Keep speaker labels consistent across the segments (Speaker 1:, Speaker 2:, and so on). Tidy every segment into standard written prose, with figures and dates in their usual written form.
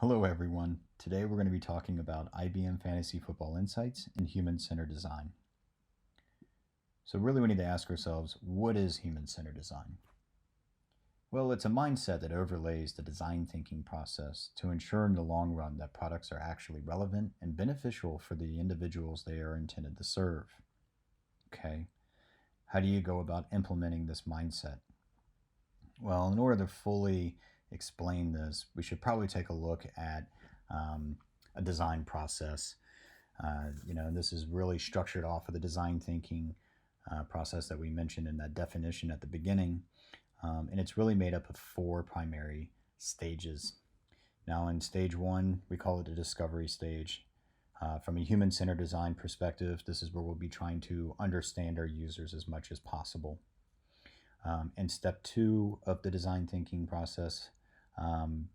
Speaker 1: Hello, everyone. Today we're going to be talking about IBM Fantasy Football Insights and human-centered design. So really we need to ask ourselves, what is human-centered design? Well, it's a mindset that overlays the design thinking process to ensure in the long run that products are actually relevant and beneficial for the individuals they are intended to serve. Okay, how do you go about implementing this mindset? Well, in order to fully explain this, we should probably take a look at a design process. This is really structured off of the design thinking process that we mentioned in that definition at the beginning. And it's really made up of four primary stages. Now, in stage one, we call it the discovery stage. From a human-centered design perspective, this is where we'll be trying to understand our users as much as possible. And step two of the design thinking process, um,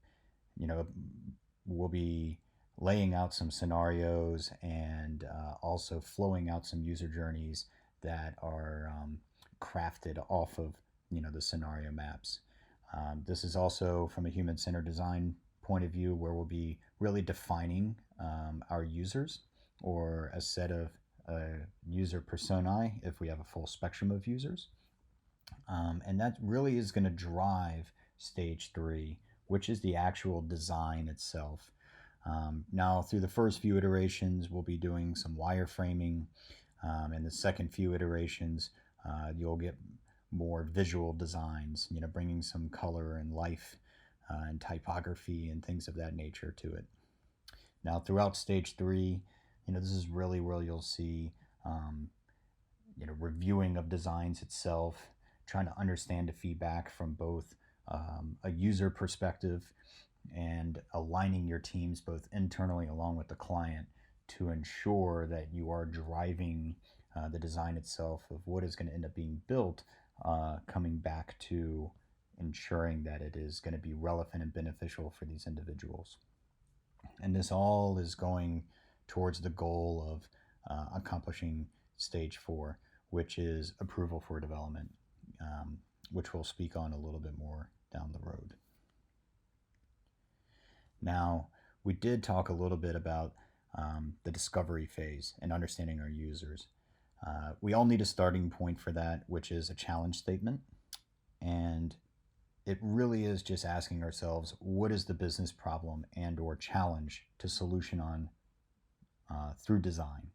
Speaker 1: we'll be laying out some scenarios and also flowing out some user journeys that are crafted off of the scenario maps. This is also from a human-centered design point of view where we'll be really defining our users or a set of user personae if we have a full spectrum of users. And that really is going to drive stage three, which is the actual design itself. Now, through the first few iterations, we'll be doing some wireframing. And the second few iterations, you'll get more visual designs, bringing some color and life and typography and things of that nature to it. Now, throughout stage three, this is really where you'll see, reviewing of designs itself, trying to understand the feedback from both a user perspective and aligning your teams both internally along with the client to ensure that you are driving the design itself of what is going to end up being built, coming back to ensuring that it is going to be relevant and beneficial for these individuals. And this all is going towards the goal of accomplishing stage four, which is approval for development, which we'll speak on a little bit more down the road. Now, we did talk a little bit about the discovery phase and understanding our users. We all need a starting point for that, which is a challenge statement. And it really is just asking ourselves, what is the business problem and or challenge to solution on through design?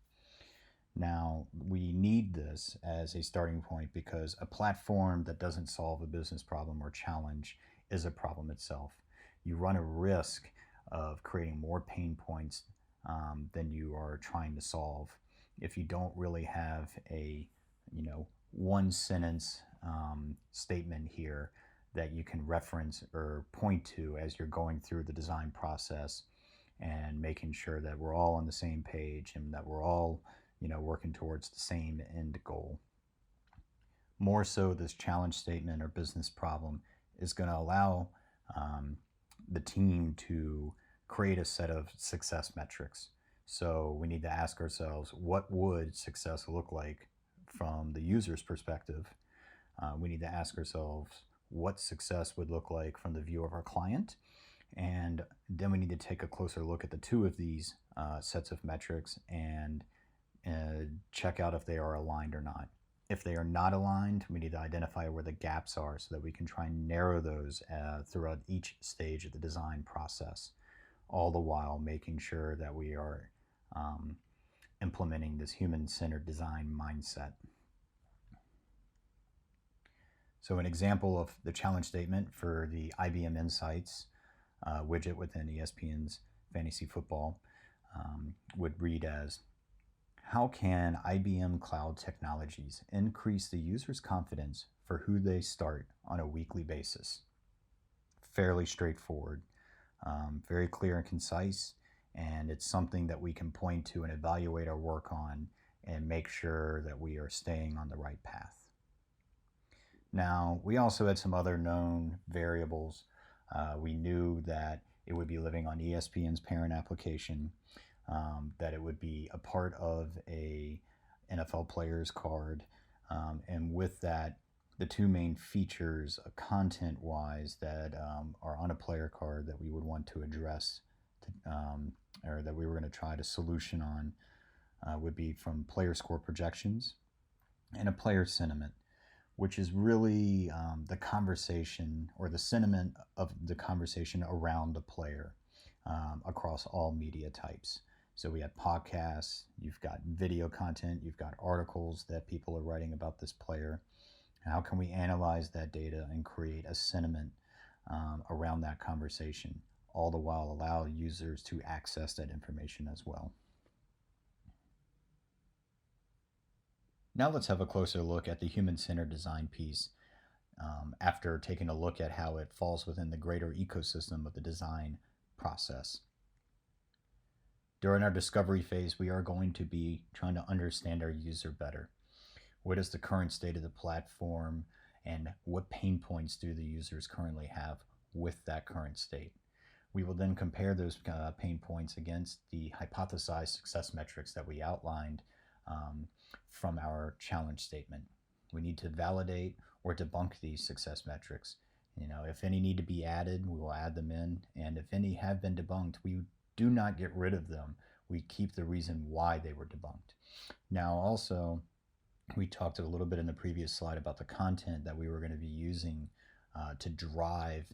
Speaker 1: Now, we need this as a starting point because a platform that doesn't solve a business problem or challenge is a problem itself. You run a risk of creating more pain points than you are trying to solve if you don't really have a one sentence statement here that you can reference or point to as you're going through the design process and making sure that we're all on the same page and that we're all working towards the same end goal. More so, this challenge statement or business problem is going to allow the team to create a set of success metrics. So we need to ask ourselves, what would success look like from the user's perspective? We need to ask ourselves what success would look like from the view of our client. And then we need to take a closer look at the two of these sets of metrics and check out if they are aligned or not. If they are not aligned, we need to identify where the gaps are so that we can try and narrow those throughout each stage of the design process, all the while making sure that we are implementing this human-centered design mindset. So an example of the challenge statement for the IBM Insights widget within ESPN's Fantasy Football would read as, how can IBM Cloud Technologies increase the user's confidence for who they start on a weekly basis? Fairly straightforward, very clear and concise, and it's something that we can point to and evaluate our work on and make sure that we are staying on the right path. Now, we also had some other known variables. We knew that it would be living on ESPN's parent application, that it would be a part of a NFL player's card, and with that, the two main features content-wise that are on a player card that we would want to address or that we were going to try to solution on would be from player score projections and a player sentiment, which is really the conversation or the sentiment of the conversation around a player across all media types. So we have podcasts, you've got video content, you've got articles that people are writing about this player. How can we analyze that data and create a sentiment around that conversation, all the while allow users to access that information as well? Now let's have a closer look at the human-centered design piece after taking a look at how it falls within the greater ecosystem of the design process. During our discovery phase, we are going to be trying to understand our user better. What is the current state of the platform, and what pain points do the users currently have with that current state? We will then compare those pain points against the hypothesized success metrics that we outlined from our challenge statement. We need to validate or debunk these success metrics. If any need to be added, we will add them in, and if any have been debunked, we do not get rid of them. We keep the reason why they were debunked. Now, also, we talked a little bit in the previous slide about the content that we were going to be using to drive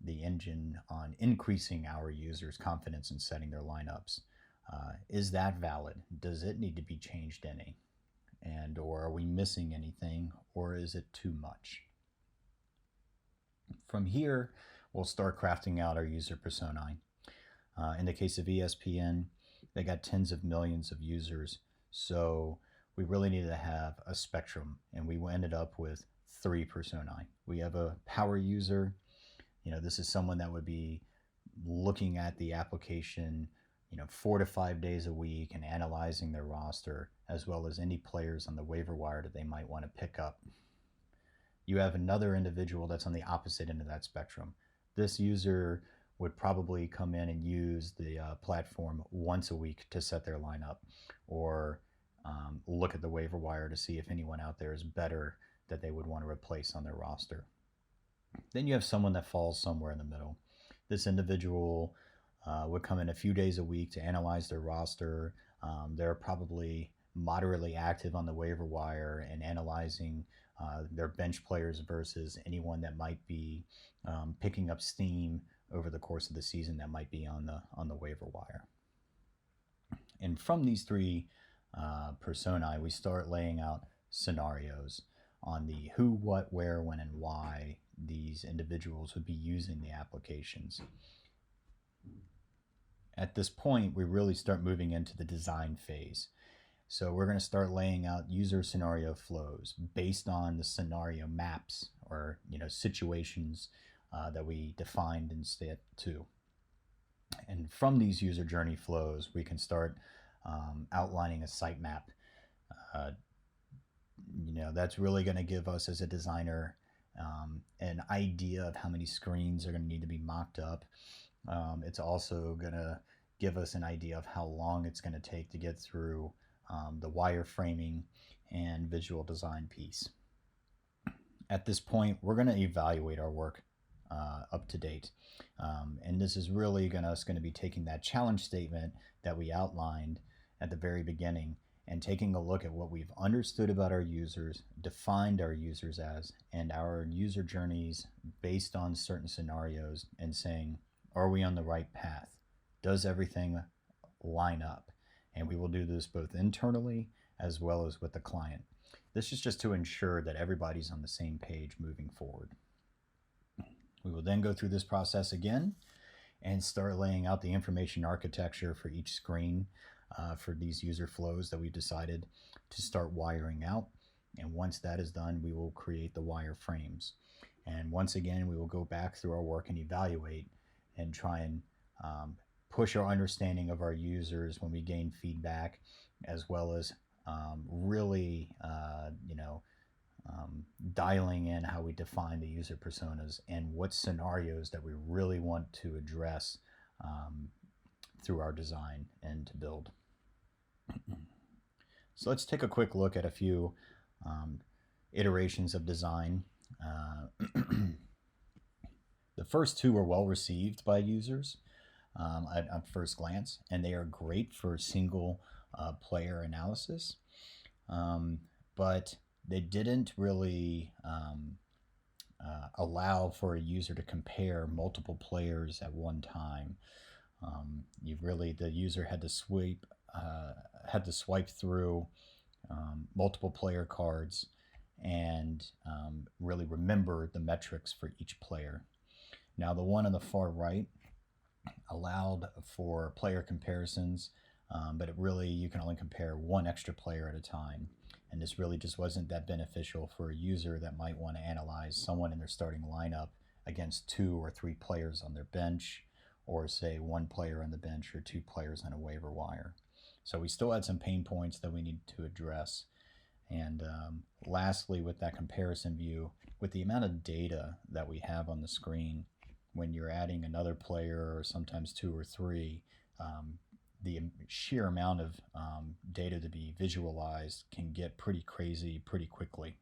Speaker 1: the engine on increasing our users' confidence in setting their lineups. Is that valid? Does it need to be changed any? Or are we missing anything, or is it too much? From here, we'll start crafting out our user personae. In the case of ESPN, they got tens of millions of users, so we really needed to have a spectrum, and we ended up with 3 personae. We have a power user. This is someone that would be looking at the application 4 to 5 days a week and analyzing their roster, as well as any players on the waiver wire that they might want to pick up. You have another individual that's on the opposite end of that spectrum. This user would probably come in and use the platform once a week to set their lineup, or look at the waiver wire to see if anyone out there is better that they would want to replace on their roster. Then you have someone that falls somewhere in the middle. This individual would come in a few days a week to analyze their roster. They're probably moderately active on the waiver wire and analyzing their bench players versus anyone that might be picking up steam over the course of the season that might be on the waiver wire. And from these 3 personae, we start laying out scenarios on the who, what, where, when, and why these individuals would be using the applications. At this point, we really start moving into the design phase. So we're going to start laying out user scenario flows based on the scenario maps or situations that we defined in step 2. And from these user journey flows, we can start outlining a sitemap. That's really going to give us as a designer an idea of how many screens are going to need to be mocked up. It's also going to give us an idea of how long it's going to take to get through the wireframing and visual design piece. At this point, we're going to evaluate our work up to date. And this is really going to be taking that challenge statement that we outlined at the very beginning and taking a look at what we've understood about our users, defined our users as, and our user journeys based on certain scenarios, and saying, are we on the right path? Does everything line up? And we will do this both internally as well as with the client. This is just to ensure that everybody's on the same page moving forward. We will then go through this process again and start laying out the information architecture for each screen for these user flows that we've decided to start wiring out. And once that is done, we will create the wireframes. And once again, we will go back through our work and evaluate and try and push our understanding of our users when we gain feedback, as well as really dialing in how we define the user personas and what scenarios that we really want to address through our design and to build. So let's take a quick look at a few iterations of design. The first 2 were well received by users. at first glance, and they are great for single player analysis. But they didn't really allow for a user to compare multiple players at one time. The user had to swipe through multiple player cards and really remember the metrics for each player. Now, the one on the far right allowed for player comparisons, but you can only compare one extra player at a time. And this really just wasn't that beneficial for a user that might want to analyze someone in their starting lineup against 2 or 3 players on their bench, or say 1 player on the bench or 2 players on a waiver wire. So we still had some pain points that we needed to address. And lastly, with that comparison view, with the amount of data that we have on the screen, when you're adding another player or sometimes 2 or 3, the sheer amount of data to be visualized can get pretty crazy pretty quickly.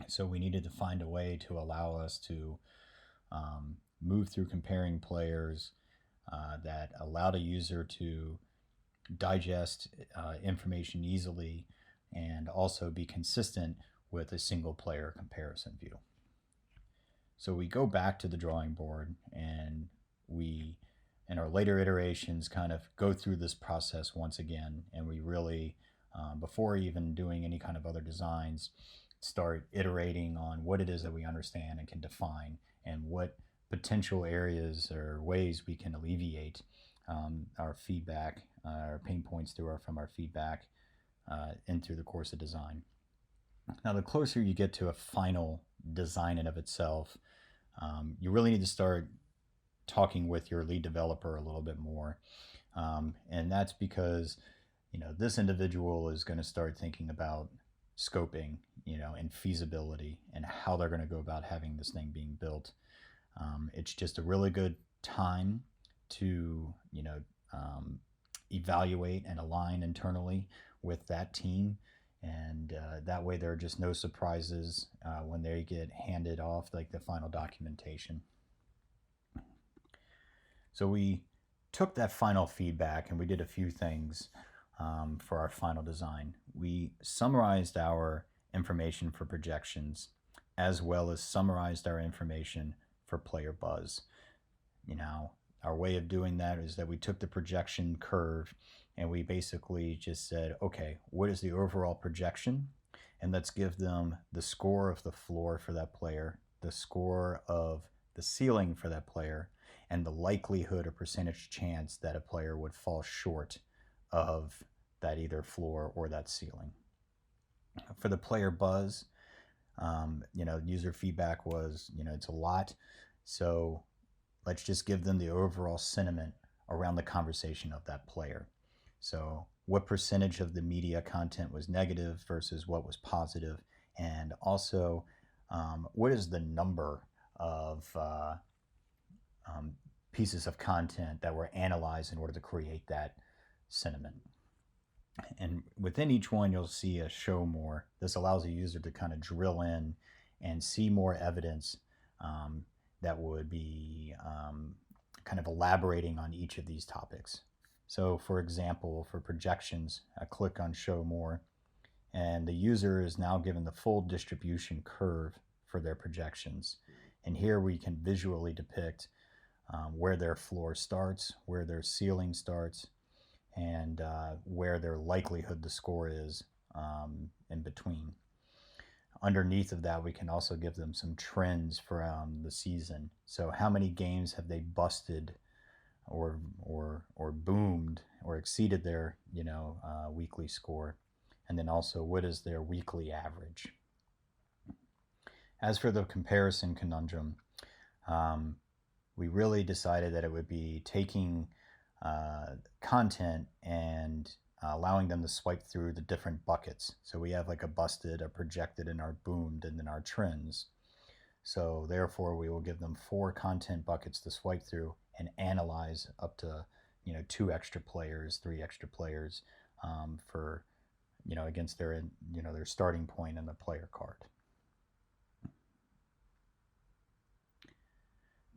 Speaker 1: So we needed to find a way to allow us to move through comparing players that allowed a user to digest information easily and also be consistent with a single player comparison view. So we go back to the drawing board, and we, in our later iterations, kind of go through this process once again, and we really, before even doing any kind of other designs, start iterating on what it is that we understand and can define, and what potential areas or ways we can alleviate our feedback, our pain points from our feedback in through the course of design. Now, the closer you get to a final design in of itself, you really need to start talking with your lead developer a little bit more. And that's because, this individual is going to start thinking about scoping, and feasibility and how they're going to go about having this thing being built. It's just a really good time to, evaluate and align internally with that team. And that way there are just no surprises when they get handed off like the final documentation. So we took that final feedback and we did a few things for our final design. We summarized our information for projections, as well as summarized our information for player buzz. Our way of doing that is that we took the projection curve and we basically just said, okay, what is the overall projection? And let's give them the score of the floor for that player, the score of the ceiling for that player, and the likelihood or percentage chance that a player would fall short of that either floor or that ceiling. For the player buzz, user feedback was, it's a lot. So let's just give them the overall sentiment around the conversation of that player. So what percentage of the media content was negative versus what was positive, and also what is the number of pieces of content that were analyzed in order to create that sentiment. And within each one, you'll see a show more. This allows a user to kind of drill in and see more evidence that would be kind of elaborating on each of these topics. So for example, for projections, I click on show more, and the user is now given the full distribution curve for their projections. And here we can visually depict where their floor starts, where their ceiling starts, and where their likelihood to score is in between. Underneath of that, we can also give them some trends from the season. So how many games have they busted or boomed or exceeded their weekly score? And then also, what is their weekly average? As for the comparison conundrum, we really decided that it would be taking content and allowing them to swipe through the different buckets. So we have like a busted, a projected, and our boomed, and then our trends. So therefore, we will give them 4 content buckets to swipe through and analyze up to 2 extra players, 3 extra players for against their their starting point in the player card.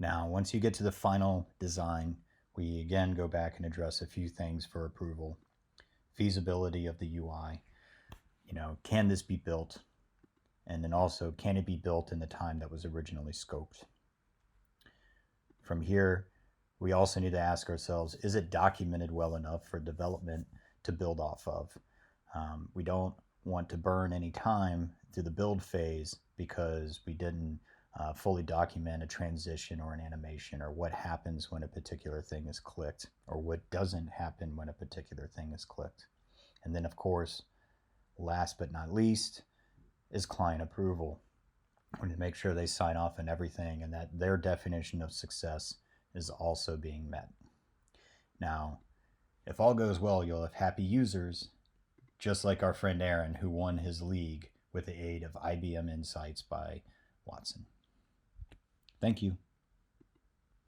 Speaker 1: Now, once you get to the final design, we again go back and address a few things for approval. Feasibility of the UI. Can this be built? And then also, can it be built in the time that was originally scoped? From here, we also need to ask ourselves, is it documented well enough for development to build off of? We don't want to burn any time through the build phase because we didn't fully document a transition or an animation, or what happens when a particular thing is clicked, or what doesn't happen when a particular thing is clicked. And then, of course, last but not least, is client approval. We need to make sure they sign off on everything and that their definition of success is also being met. Now, if all goes well, you'll have happy users, just like our friend Aaron, who won his league with the aid of IBM Insights by Watson. Thank you.